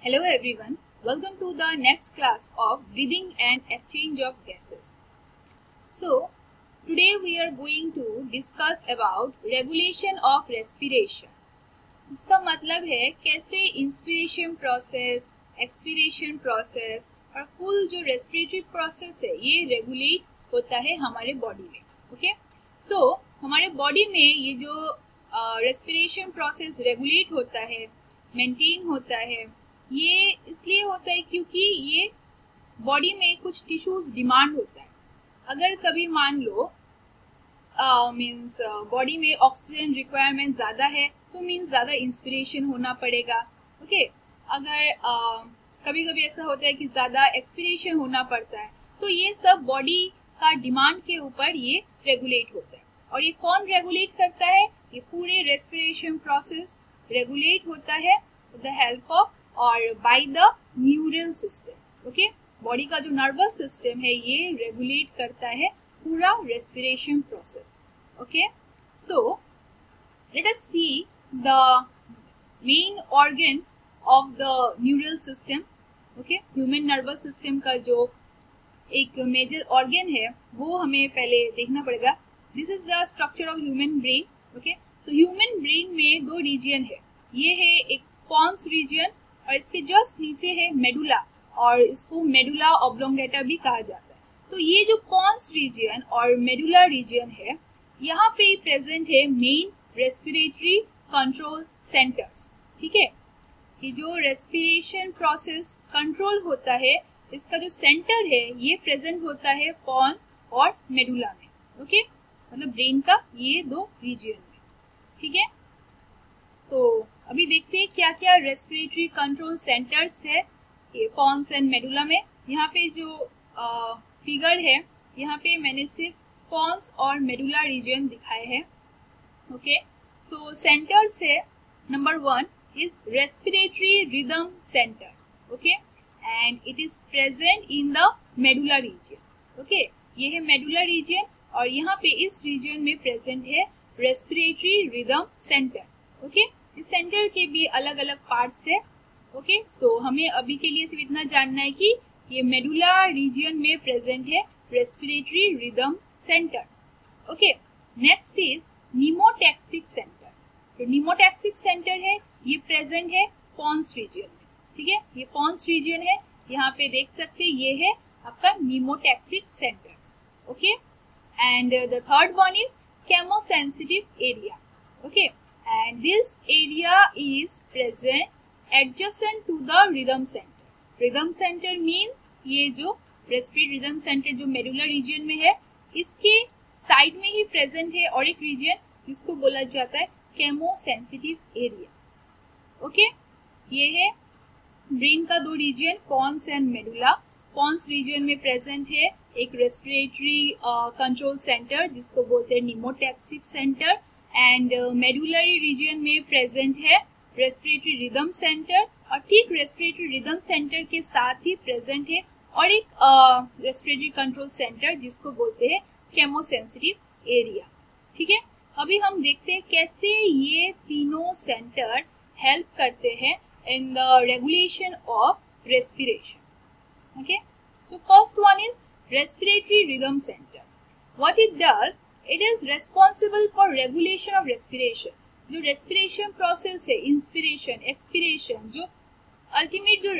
Hello everyone, welcome to the next class of breathing and exchange of gases. So, today we are going to discuss about regulation of respiration. इसका मतलब है कैसे inspiration process, expiration process और full जो respiratory process है ये regulate होता है हमारे बॉडी में. ओके, सो हमारे बॉडी में ये जो रेस्पिरेशन प्रोसेस रेगुलेट होता है, मेंटेन होता है, ये इसलिए होता है क्योंकि ये बॉडी में कुछ टिश्यूज डिमांड होता है. अगर कभी मान लो मीन्स बॉडी में ऑक्सीजन रिक्वायरमेंट ज़्यादा है तो मीन्स ज़्यादा इंस्पिरेशन होना पड़ेगा. ओके, अगर कभी कभी ऐसा होता है कि ज़्यादा एक्सपिरेशन होना पड़ता है, तो ये सब बॉडी का डिमांड के ऊपर ये रेगुलेट होता है. और ये कौन रेगुलेट करता है? ये पूरे रेस्पिरेशन प्रोसेस रेगुलेट होता है विद द हेल्प ऑफ और by the neural system. Okay, body का जो नर्वस सिस्टम है ये रेगुलेट करता है पूरा respiration process. Okay, so let us see the main organ of the neural system. Okay, human nervous system का जो एक मेजर ऑर्गन है वो हमें पहले देखना पड़ेगा. This is the structure of human brain. Okay, so human brain में दो रीजन है. ये है एक पॉन्स रीजन और इसके जस्ट नीचे है मेडुला, और इसको मेडुला ऑब्लोंगेटा भी कहा जाता है. तो ये जो पॉन्स रीजन और मेडुला रीजन है, यहाँ पे प्रेजेंट है मेन रेस्पिरेटरी कंट्रोल सेंटर्स. ठीक है, ये जो रेस्पिरेशन प्रोसेस कंट्रोल होता है इसका जो सेंटर है ये प्रेजेंट होता है पॉन्स और मेडुला में. ओके, मतलब ब्रेन का ये दो रीजन में. ठीक है, तो अभी देखते हैं क्या क्या रेस्पिरेटरी कंट्रोल सेंटर्स है ये पॉन्स एंड मेडुला में. यहाँ पे जो फिगर है यहाँ पे मैंने सिर्फ पॉन्स और मेडुला रीजन दिखाए हैं. ओके, सो सेंटर्स है. Number 1 is respiratory rhythm centre. Okay, and it is present in the medulla reason. Okay, ये है मेडुला रीजन और यहाँ पे इस रीजन में प्रेजेंट है रेस्पिरेटरी रिदम सेंटर. ओके, इस सेंटर के भी अलग अलग पार्ट्स है. ओके, सो हमें अभी के लिए सिर्फ इतना जानना है कि ये मेडुला रीजन में प्रेजेंट है respiratory rhythm centre. Okay, next is pneumotaxic centre. तो निमोटैक्सिक सेंटर है ये प्रेजेंट है पॉन्स रीजन में. ठीक है, ये पॉन्स रीजन है, यहाँ पे देख सकते हैं ये है आपका pneumotaxic centre. Okay, and the third one is chemosensitive area. Okay, and this area is present adjacent to the rhythm center. Rhythm center means ये जो respiratory rhythm center जो medulla region में है इसके साइड में ही प्रेजेंट है और एक रीजन जिसको बोला जाता है केमोसेंसिटिव एरिया. ओके, ये है ब्रेन का दो region pons and medulla. Pons region में प्रेजेंट है एक रेस्पिरेटरी कंट्रोल सेंटर जिसको बोलते हैं pneumotaxic centre, and medullary region में प्रेजेंट है रेस्पिरेटरी रिदम सेंटर, और ठीक रेस्पिरेटरी रिदम सेंटर के साथ ही प्रेजेंट है और एक रेस्पिरेटरी कंट्रोल सेंटर जिसको बोलते हैं केमोसेंसिटिव एरिया. ठीक है, अभी हम देखते हैं कैसे ये तीनों सेंटर हेल्प करते हैं in the regulation of respiration. Okay, so first one is respiratory rhythm centre. What it does, it is responsible for regulation of respiration. जो respiration process है, inspiration, expiration, जो ultimate जो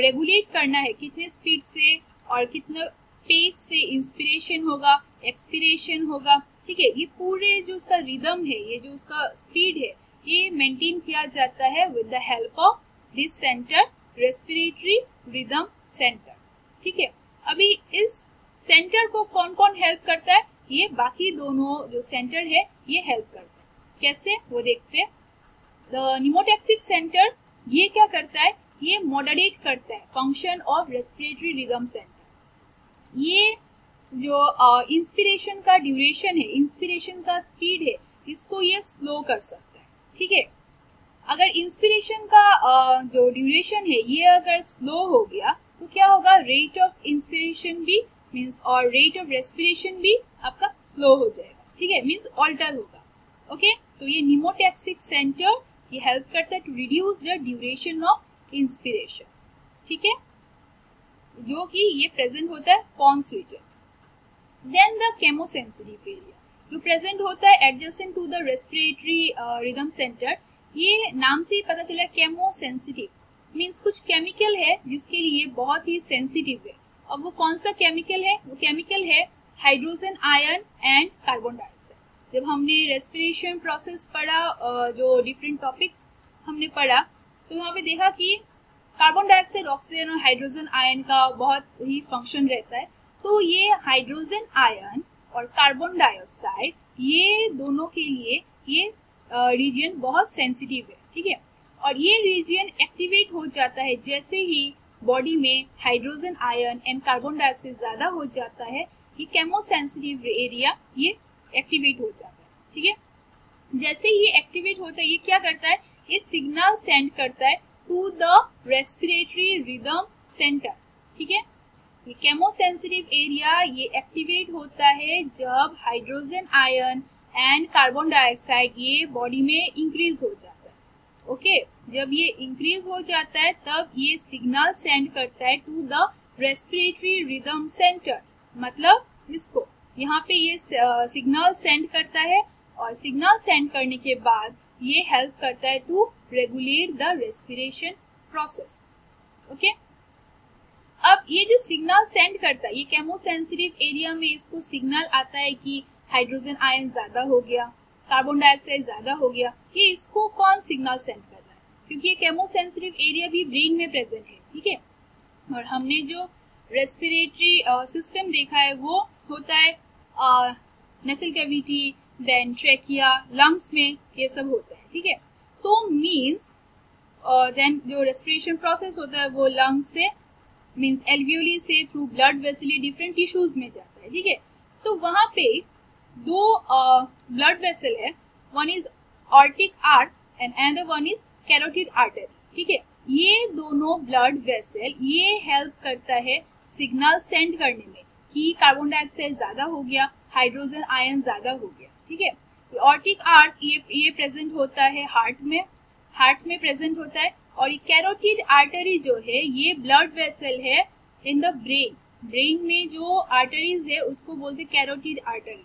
regulate करना है कितने speed से और कितने pace से inspiration होगा, expiration होगा. ठीक है, ये पूरे जो उसका rhythm है, ये जो उसका speed है, ये maintain किया जाता है with the help of this center, respiratory rhythm center. ठीक है, अभी इस center को कौन कौन help करता है? ये बाकी दोनों जो सेंटर है ये हेल्प करते हैं. कैसे वो देखते हैं. द निमोटैक्सिक सेंटर ये क्या करता है, ये मॉडरेट करता है function of respiratory rhythm centre. ये जो इंस्पिरेशन का ड्यूरेशन है, इंस्पिरेशन का स्पीड है, इसको ये स्लो कर सकता है. ठीक है, अगर इंस्पिरेशन का जो ड्यूरेशन है ये अगर स्लो हो गया तो क्या होगा, रेट ऑफ इंस्पिरेशन भी मीन्स और रेट ऑफ रेस्पिरेशन भी आपका स्लो हो जाएगा. ठीक है, मीन्स ऑल्टर होगा. ओके, तो ये निमोटैक्सिक सेंटर ये हेल्प करता है to reduce the duration of inspiration, ठीक है, जो कि ये प्रेजेंट होता है pons region. Then the chemosensitive area जो प्रेजेंट होता है adjacent to the respiratory rhythm centre. ये नाम से ही पता चला केमोसेंसिटिव मीन्स कुछ केमिकल है जिसके लिए बहुत ही सेंसिटिव है। अब वो कौन सा केमिकल है? वो केमिकल है hydrogen ion and carbon dioxide. जब हमने रेस्पिरेशन प्रोसेस पढ़ा, जो डिफरेंट टॉपिक्स हमने पढ़ा, तो वहाँ पे देखा कि कार्बन डाइऑक्साइड, ऑक्सीजन और हाइड्रोजन आयन का बहुत ही फंक्शन रहता है। तो ये हाइड्रोजन आयन और कार्बन डाइऑक्साइड ये दोनों के लिए ये रीजन बहुत सेंसिटिव है, ठीक है। और ये रीजन एक्टिवेट हो जाता है जैसे ही बॉडी में hydrogen ion and carbon dioxide ज्यादा हो जाता है, ये केमोसेंसिटिव एरिया ये एक्टिवेट हो जाता है, ठीक है। जैसे ही ये एक्टिवेट होता है, ये क्या करता है? ये सिग्नल सेंड करता है to the respiratory rhythm centre, ठीक है। ये केमोसेंसिटिव एरिया ये एक्टिवेट होता है जब hydrogen ion and carbon dioxide ये बॉडी में इंक्रीज हो जाता है, ओके। जब ये इंक्रीज हो जाता है तब ये सिग्नल सेंड करता है to the respiratory rhythm centre, मतलब इसको यहाँ पे ये सिग्नल सेंड करता है और सिग्नल सेंड करने के बाद ये हेल्प करता है to regulate the respiration process, okay. अब ये जो सिग्नल सेंड करता है, ये केमोसेंसिटिव एरिया में इसको सिग्नल आता है कि हाइड्रोजन आयन ज्यादा हो गया, कार्बन डाइऑक्साइड ज्यादा हो गया। ये इसको कौन सिग्नल सेंड कर रहा है? क्योंकि ये केमोसेंसिटिव एरिया भी ब्रेन में प्रेजेंट है, ठीक है। और हमने जो रेस्पिरेटरी सिस्टम देखा है वो होता है nasal cavity, then trachea, lungs में ये सब होता है, ठीक है। तो मीन्स देन जो रेस्पिरेशन प्रोसेस होता है वो लंग्स से मीन्स एल्वियोली से through blood vessel different tissues में जाता है, ठीक है। तो वहां पे दो ब्लड वेसल है, one is aortic art and another one is carotid artery, ठीक है। ये दोनों ब्लड वेसल ये हेल्प करता है सिग्नल सेंड करने में कि कार्बन डाइऑक्साइड ज्यादा हो गया, हाइड्रोजन आयन ज्यादा हो गया, ठीक है। ऑर्टिक आर्ट ये प्रेजेंट होता है हार्ट में प्रेजेंट होता है। और ये कैरोटिड आर्टरी जो है ये ब्लड वेसल है इन द ब्रेन में जो आर्टरीज है उसको बोलते हैं कैरोटिड आर्टरी,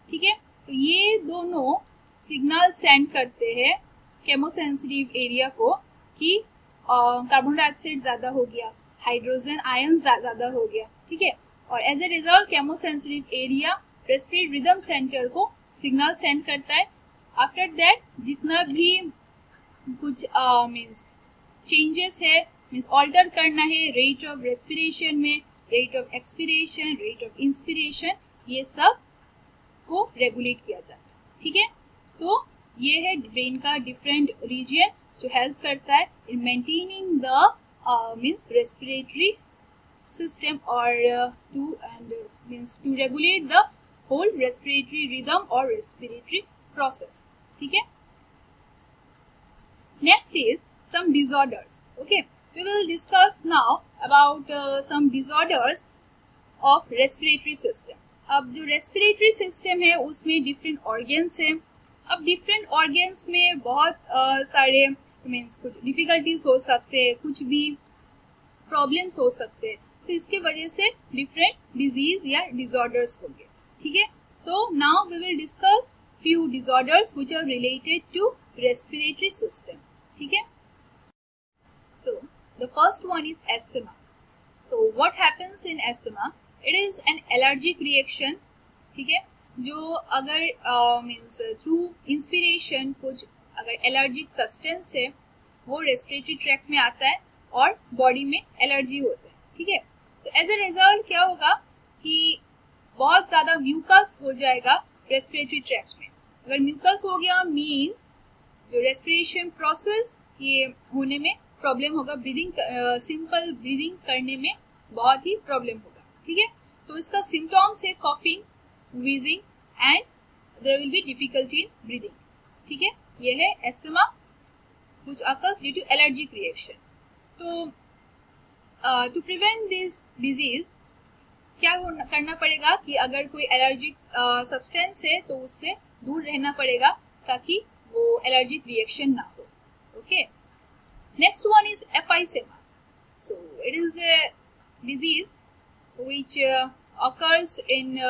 ठीक है। तो ये दोनों सिग्नल सेंड करते हैं केमोसेंसिटिव एरिया को कि कार्बन डाइऑक्साइड ज्यादा हो गया, हाइड्रोजन आयन ज्यादा हो गया, ठीक है। और as a result chemosensitive area respiratory rhythm centre को सिग्नल सेंड करता है। आफ्टर दैट जितना भी कुछ मीन्स चेंजेस है, मीन्स ऑल्टर करना है रेट ऑफ रेस्पिरेशन में, rate of expiration, rate of inspiration, ये सब को रेगुलेट किया जाता है, ठीक है। तो ये है ब्रेन का डिफरेंट रीजन जो हेल्प करता है in maintaining the means respiratory system और to regulate the whole respiratory rhythm और रेस्पिरेटरी प्रोसेस, ठीक है। Next is some disorders, okay. We will discuss now about some disorders of respiratory system. अब जो respiratory system है उसमें different organs हैं। अब different organs में बहुत सारे मीन्स कुछ difficulties हो सकते हैं, कुछ भी problems हो सकते हैं, तो इसके वजह से different disease या disorders होंगे, ठीक है। So now we will discuss few disorders which are related to respiratory system, ठीक है। So the first one is asthma. So what happens in asthma? It is an allergic reaction, ठीक है, जो अगर मीन्स थ्रू इंस्पिरेशन कुछ अगर allergic substance है वो रेस्पिरेटरी ट्रैक्ट में आता है और बॉडी में एलर्जी होता है, ठीक है। तो एज ए रिजल्ट क्या होगा कि बहुत ज्यादा म्यूकस हो जाएगा रेस्पिरेटरी ट्रैक्ट में। अगर म्यूकस हो गया मीन्स जो रेस्पिरेशन प्रोसेस ये होने में प्रॉब्लम होगा, ब्रीदिंग सिंपल ब्रीदिंग करने में बहुत ही प्रॉब्लम होगा, ठीक है। तो इसका सिम्टम्स है coughing, wheezing and there will be difficulty in breathing, ठीक है। ये है asthma which occurs due to allergic reaction. तो टू प्रिवेंट दिस डिजीज क्या करना पड़ेगा कि अगर कोई एलर्जिक सब्सटेंस है तो उससे दूर रहना पड़ेगा ताकि वो एलर्जिक रिएक्शन ना हो, okay. Next one is emphysema. So it is a disease which occurs in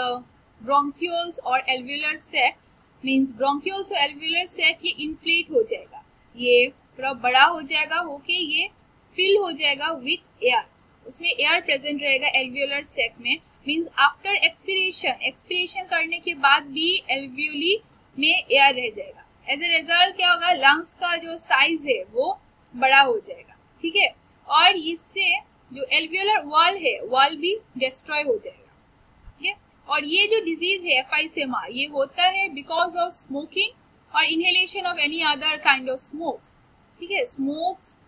bronchioles or alveolar sac. Means bronchioles और alveolar sac ये inflate हो जाएगा, ये थोड़ा बड़ा हो जाएगा, होके ये fill हो जाएगा with air. उसमें एयर प्रेजेंट रहेगा एल्वियोलर सैक में. मींस आफ्टर एक्सपिरेशन करने के बाद भी एल्वियोली में एयर रह जाएगा. एज ए रिजल्ट क्या होगा, लंग्स का जो साइज है वो बड़ा हो जाएगा. ठीक है, और इससे जो एल्वियोलर वॉल है वॉल भी डिस्ट्रॉय हो जाएगा. ठीक है, और ये जो डिजीज है एम्फाइसेमा ये होता है बिकॉज ऑफ स्मोकिंग और inhalation of any other kind of smokes. ठीक है, स्मोक्स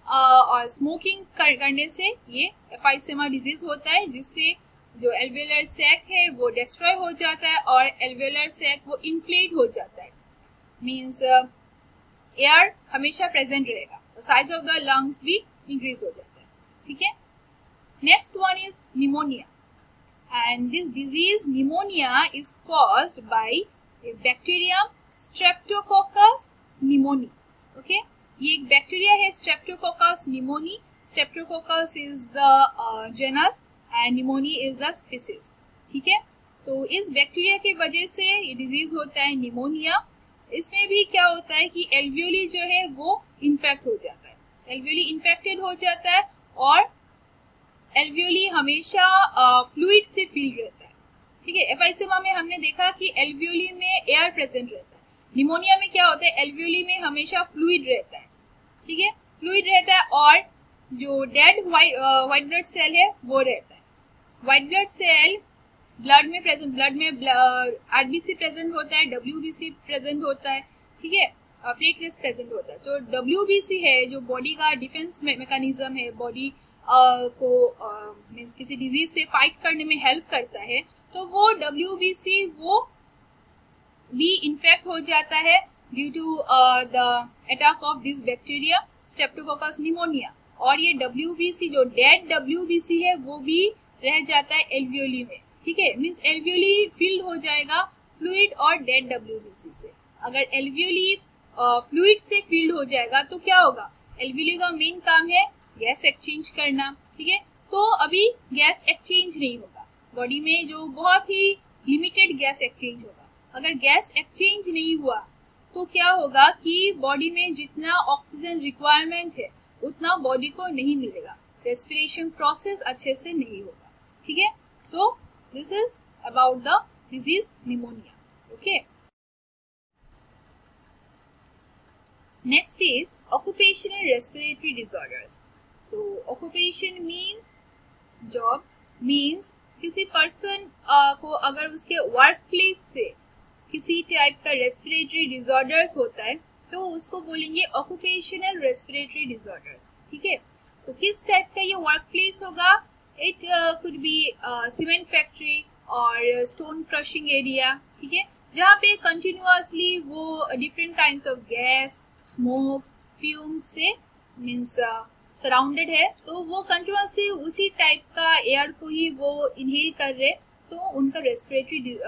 और स्मोकिंग करने से ये एम्फाइसेमा डिजीज होता है, जिससे जो एल्वियोलर सैक है वो डिस्ट्रॉय हो जाता है और एल्वियोलर सैक वो इन्फ्लेट हो जाता है. मींस एयर हमेशा प्रेजेंट रहेगा, तो साइज ऑफ द लंग्स भी इंक्रीज हो जाता है. ठीक है, next one is pneumonia and this disease pneumonia is caused by bacterium streptococcus pneumoniae. Okay, ये एक बैक्टीरिया है streptococcus pneumoniae. Streptococcus is the genus and pneumoniae is the species. ठीक है, तो इस बैक्टीरिया की वजह से ये डिजीज होता है निमोनिया. इसमें भी क्या होता है कि एल्वियोली जो है वो इन्फेक्ट हो जाता है, एल्वियोली इन्फेक्टेड हो जाता है और एल्वियोली हमेशा फ्लूइड से फिल रहता है. ठीक है, एम्फाइसेमा में हमने देखा कि एल्वियोली में एयर प्रेजेंट रहता है. निमोनिया में क्या होता है, एल्वियोली में हमेशा फ्लूइड रहता है. ठीक है, फ्लूइड रहता है और जो डेड व्हाइट ब्लड सेल है वो रहता है. व्हाइट ब्लड सेल ब्लड में प्रेजेंट, ब्लड में आरबीसी प्रेजेंट होता है, डब्ल्यूबीसी प्रेजेंट होता है. ठीक है, प्लेटलेट्स प्रेजेंट होता है. जो डब्ल्यूबीसी है जो बॉडी का डिफेंस मैकेनिज्म है, बॉडी को मींस किसी डिजीज से फाइट करने में हेल्प करता है, तो वो डब्ल्यूबीसी वो भी इन्फेक्ट हो जाता है due to the attack of this bacteria streptococcus pneumonia. और ये डब्ल्यूबीसी जो डेड डब्ल्यूबीसी है वो भी रह जाता है एल्वियोली में. ठीक है, मींस एल्वियोली फिल्ड हो जाएगा फ्लूइड और डेड डब्ल्यूबीसी से. अगर एल्वियोली फ्लूइड से फिल्ड हो जाएगा तो क्या होगा, एल्वियोली का मेन काम है गैस एक्सचेंज करना. ठीक है, तो अभी गैस एक्सचेंज नहीं होगा बॉडी में, जो बहुत ही लिमिटेड गैस एक्सचेंज होगा. अगर गैस एक्सचेंज नहीं हुआ तो क्या होगा कि बॉडी में जितना ऑक्सीजन रिक्वायरमेंट है उतना बॉडी को नहीं मिलेगा, रेस्पिरेशन प्रोसेस अच्छे से नहीं होगा. ठीक है, so this is about the disease pneumonia. Okay, next is occupational respiratory disorders. So occupation means job, means किसी पर्सन को अगर उसके वर्क प्लेस से किसी टाइप का रेस्पिरेटरी डिसऑर्डर्स होता है तो उसको बोलेंगे ऑक्यूपेशनल रेस्पिरेटरी डिसऑर्डर्स. ठीक है, तो किस टाइप का ये वर्क प्लेस होगा, it could be cement factory और स्टोन क्रशिंग एरिया. ठीक है, जहाँ पे कंटिन्यूअसली वो different kinds of gas, smokes, fumes से मीन्स सराउंडेड है, तो वो कंटिन्यूअसली उसी टाइप का एयर को ही वो इनहेल कर रहे, तो उनका रेस्पिरेटरी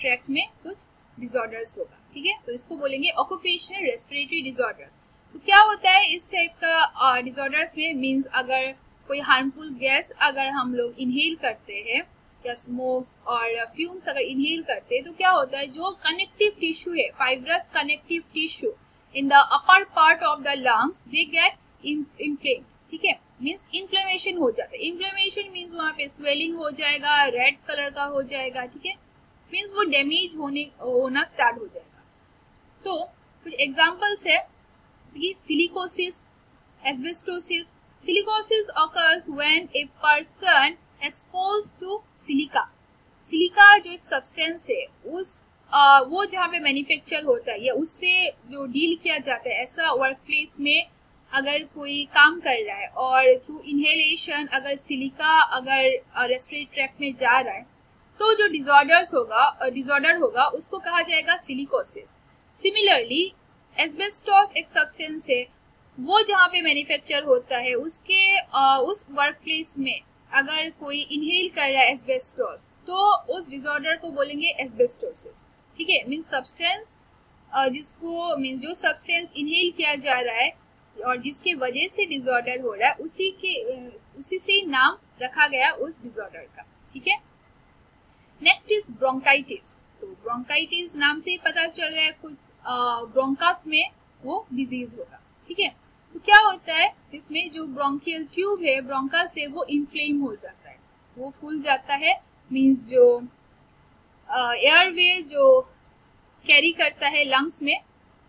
ट्रैक्ट में कुछ डिसऑर्डर्स होगा. ठीक है, तो इसको बोलेंगे ऑक्यूपेशनल रेस्पिरेटरी डिसऑर्डर्स. तो क्या होता है इस टाइप का डिसऑर्डर्स में, मींस अगर कोई हार्मफुल गैस अगर हम लोग इनहेल करते हैं या स्मोक्स और फ्यूम्स अगर इनहेल करते हैं तो क्या होता है, जो कनेक्टिव टिश्यू है, fibrous connective tissue in the upper part of the lungs they get inflamed. ठीक है, मींस इन्फ्लेमेशन हो जाता है. इन्फ्लेमेशन मींस वहाँ पे स्वेलिंग हो जाएगा, रेड कलर का हो जाएगा. ठीक है, मींस वो डैमेज होना स्टार्ट हो जाएगा. तो कुछ एग्जांपल्स है, silicosis, asbestosis. Silicosis occurs when a person exposed to silica. Silica जो एक सब्सटेंस है उस वो जहाँ पे मैन्युफैक्चर होता है या उससे जो डील किया जाता है, ऐसा वर्क प्लेस में अगर कोई काम कर रहा है और थ्रू इनहेलेशन अगर सिलिका अगर रेस्पिरेटरी ट्रैक्ट में जा रहा है तो जो डिसऑर्डर होगा उसको कहा जाएगा सिलिकोसिस. सिमिलरली एस्बेस्टोस एक सब्सटेंस है, वो जहाँ पे मैन्युफैक्चर होता है उसके उस वर्क प्लेस में अगर कोई इनहेल कर रहा है एस्बेस्टोस तो उस डिसऑर्डर को बोलेंगे एस्बेस्टोसिस. ठीक है, मीन सब्सटेंस जिसको मीन जो सब्सटेंस इनहेल किया जा रहा है और जिसके वजह से डिसऑर्डर हो रहा है उसी से नाम रखा गया उस डिसऑर्डर का। ठीक है। Next is bronchitis. तो ब्रोंकाइटिस नाम से ही पता चल रहा है कुछ ब्रोंकास में वो डिजीज होगा। ठीक है। तो क्या होता है इसमें, जो ब्रोंकियल ट्यूब है ब्रोंकास से वो इन्फ्लेम हो जाता है, वो फूल जाता है। मींस जो एयरवे जो कैरी करता है लंग्स में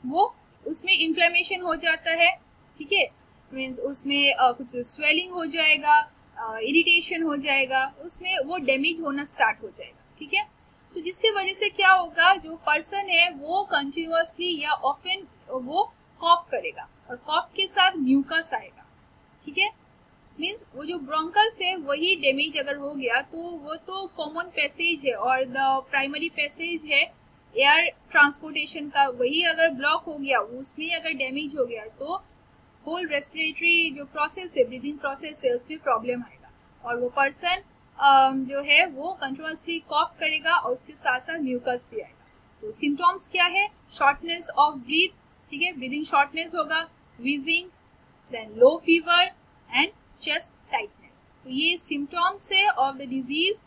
वो उसमें इन्फ्लेमेशन हो जाता है। ठीक है। मींस उसमें कुछ स्वेलिंग हो जाएगा, इरिटेशन हो जाएगा, उसमें वो डैमेज होना स्टार्ट हो जाएगा। ठीक है। तो जिसके वजह से क्या होगा, जो पर्सन है वो कंटिन्यूअसली या ऑफन वो कॉफ करेगा और कॉफ के साथ म्यूकस आएगा। ठीक है। मींस वो जो ब्रोंकस है वही डैमेज अगर हो गया तो वो तो कॉमन पैसेज है और द प्राइमरी पैसेज है एयर ट्रांसपोर्टेशन का, वही अगर ब्लॉक हो गया, उसमें अगर डैमेज हो गया तो होल रेस्पिरेटरी जो प्रोसेस है, ब्रीदिंग प्रोसेस है, उसमें प्रॉब्लम आएगा और वो पर्सन जो है वो कंटिन्यूअसली कॉफ करेगा और उसके साथ साथ म्यूकस भी आएगा। तो सिम्टम्स क्या है, शॉर्टनेस ऑफ ब्रीथ। ठीक है, ब्रीदिंग शॉर्टनेस होगा, wheezing, then low fever and chest tightness. तो ये सिम्टम्स है ऑफ द डिजीज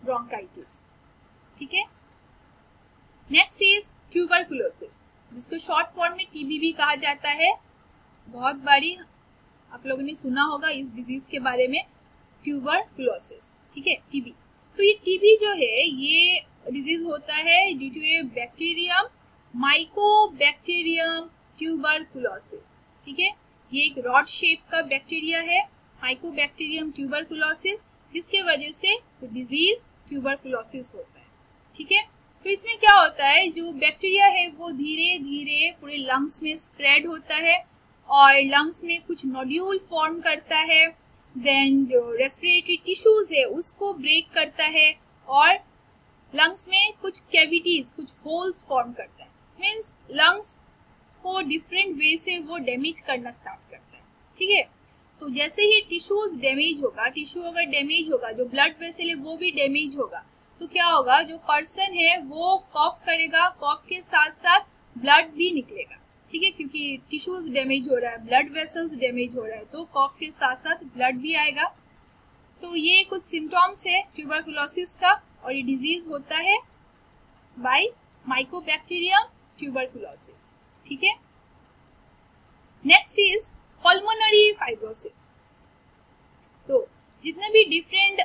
ब्रोंकाइटिस। ठीक है। नेक्स्ट इज ट्यूबरकुलोसिस, जिसको शॉर्ट फॉर्म में टीबी भी कहा जाता है। बहुत बारी आप लोगों ने सुना होगा इस डिजीज के बारे में, ट्यूबरकुलोसिस। ठीक है, टीबी। तो ये टीबी जो है ये डिजीज होता है due to a bacterium, mycobacterium tuberculosis. ठीक है, ये एक रॉड शेप का बैक्टीरिया है, माइकोबैक्टीरियम ट्यूबरकुलोसिस, जिसके वजह से डिजीज ट्यूबरकुलोसिस होता है। ठीक है। तो इसमें क्या होता है, जो बैक्टीरिया है वो धीरे धीरे पूरे लंग्स में स्प्रेड होता है और लंग्स में कुछ नोड्यूल फॉर्म करता है, देन जो रेस्पिरेटरी टिश्यूज है उसको ब्रेक करता है और लंग्स में कुछ कैविटीज, कुछ होल्स फॉर्म करता है। मींस लंग्स को डिफरेंट वे से वो डैमेज करना स्टार्ट करता है। ठीक है। तो जैसे ही टिश्यूज डैमेज होगा, टिश्यू अगर डैमेज होगा, जो ब्लड वेसल है वो भी डैमेज होगा, तो क्या होगा, जो पर्सन है वो कॉफ करेगा, कॉफ के साथ साथ ब्लड भी निकलेगा। ठीक है, क्योंकि टिश्यूज डैमेज हो रहा है, ब्लड वेसल्स डैमेज हो रहा है, तो कॉफ के साथ साथ ब्लड भी आएगा। तो ये कुछ सिम्टम्स है ट्यूबरकुलोसिस का और ये डिजीज होता है बाय माइकोबैक्टीरियम ट्यूबरकुलोसिस। ठीक है। Next is pulmonary fibrosis. तो जितने भी डिफरेंट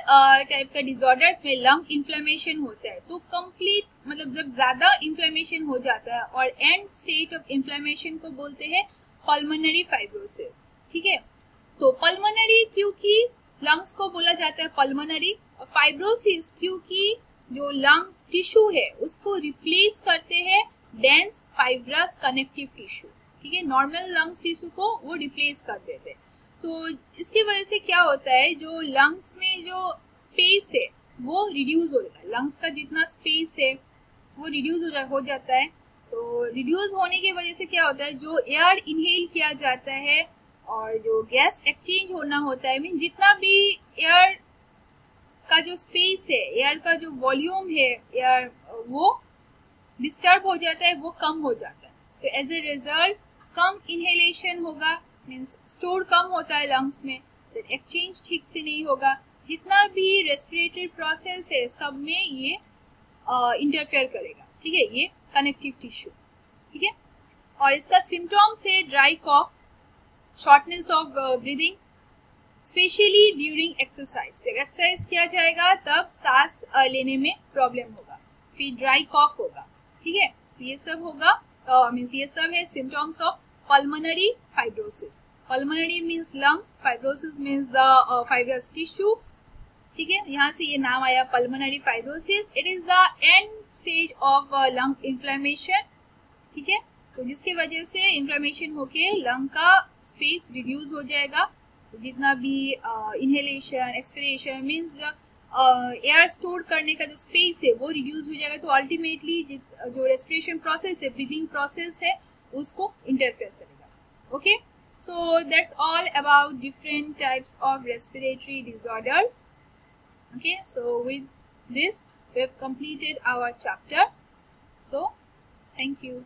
टाइप का डिसऑर्डर्स में लंग इन्फ्लेमेशन होता है, तो कंप्लीट मतलब जब ज्यादा इन्फ्लेमेशन हो जाता है और एंड स्टेज ऑफ इन्फ्लेमेशन को बोलते हैं पल्मोनरी फाइब्रोसिस। ठीक है। तो पल्मोनरी क्योंकि लंग्स को बोला जाता है पल्मोनरी, और फाइब्रोसिस क्योंकि जो लंग टिश्यू है उसको रिप्लेस करते हैं डेंस फाइब्रस कनेक्टिव टिश्यू। ठीक है, नॉर्मल लंग्स टिश्यू को वो रिप्लेस कर देते हैं। तो इसकी वजह से क्या होता है, जो लंग्स में जो स्पेस है वो रिड्यूस हो जाता है, लंग्स का जितना स्पेस है वो रिड्यूस हो जाता है। तो रिड्यूस होने की वजह से क्या होता है, जो एयर इनहेल किया जाता है और जो गैस एक्सचेंज होना होता है, मीन जितना भी एयर का जो स्पेस है, एयर का जो वॉल्यूम है एयर, वो डिस्टर्ब हो जाता है, वो कम हो जाता है। तो एज ए रिजल्ट कम इनहेलेशन होगा, मीन्स स्टोर कम होता है लंग्स में, एक्सचेंज ठीक से नहीं होगा, जितना भी रेस्पिरेटरी प्रोसेस है सब में ये इंटरफेयर करेगा। ठीक है, ये कनेक्टिव टिश्यू। ठीक है। और इसका सिम्टम्स है dry cough, shortness of breathing, specially during exercise. जब एक्सरसाइज किया जाएगा तब सांस लेने में प्रॉब्लम होगा, फिर ड्राई कॉफ होगा। ठीक है, ये सब होगा, मीन्स ये सब है symptoms of pulmonary fibrosis. Pulmonary means lungs, fibrosis means the fibrous tissue. ठीक है, यहाँ से ये नाम आया pulmonary fibrosis. It is the end stage of lung inflammation. ठीक है, तो जिसकी वजह से इन्फ्लेमेशन होके लंग का स्पेस रिड्यूस हो जाएगा, तो जितना भी inhalation, expiration means air store करने का जो स्पेस है वो रिड्यूस हो जाएगा। तो अल्टीमेटली जो रेस्पिरेशन प्रोसेस है, ब्रीदिंग प्रोसेस है, उसको इंटरफेयर करेगा। Okay, so that's all about different types of respiratory disorders. Okay, so with this we have completed our chapter. So thank you.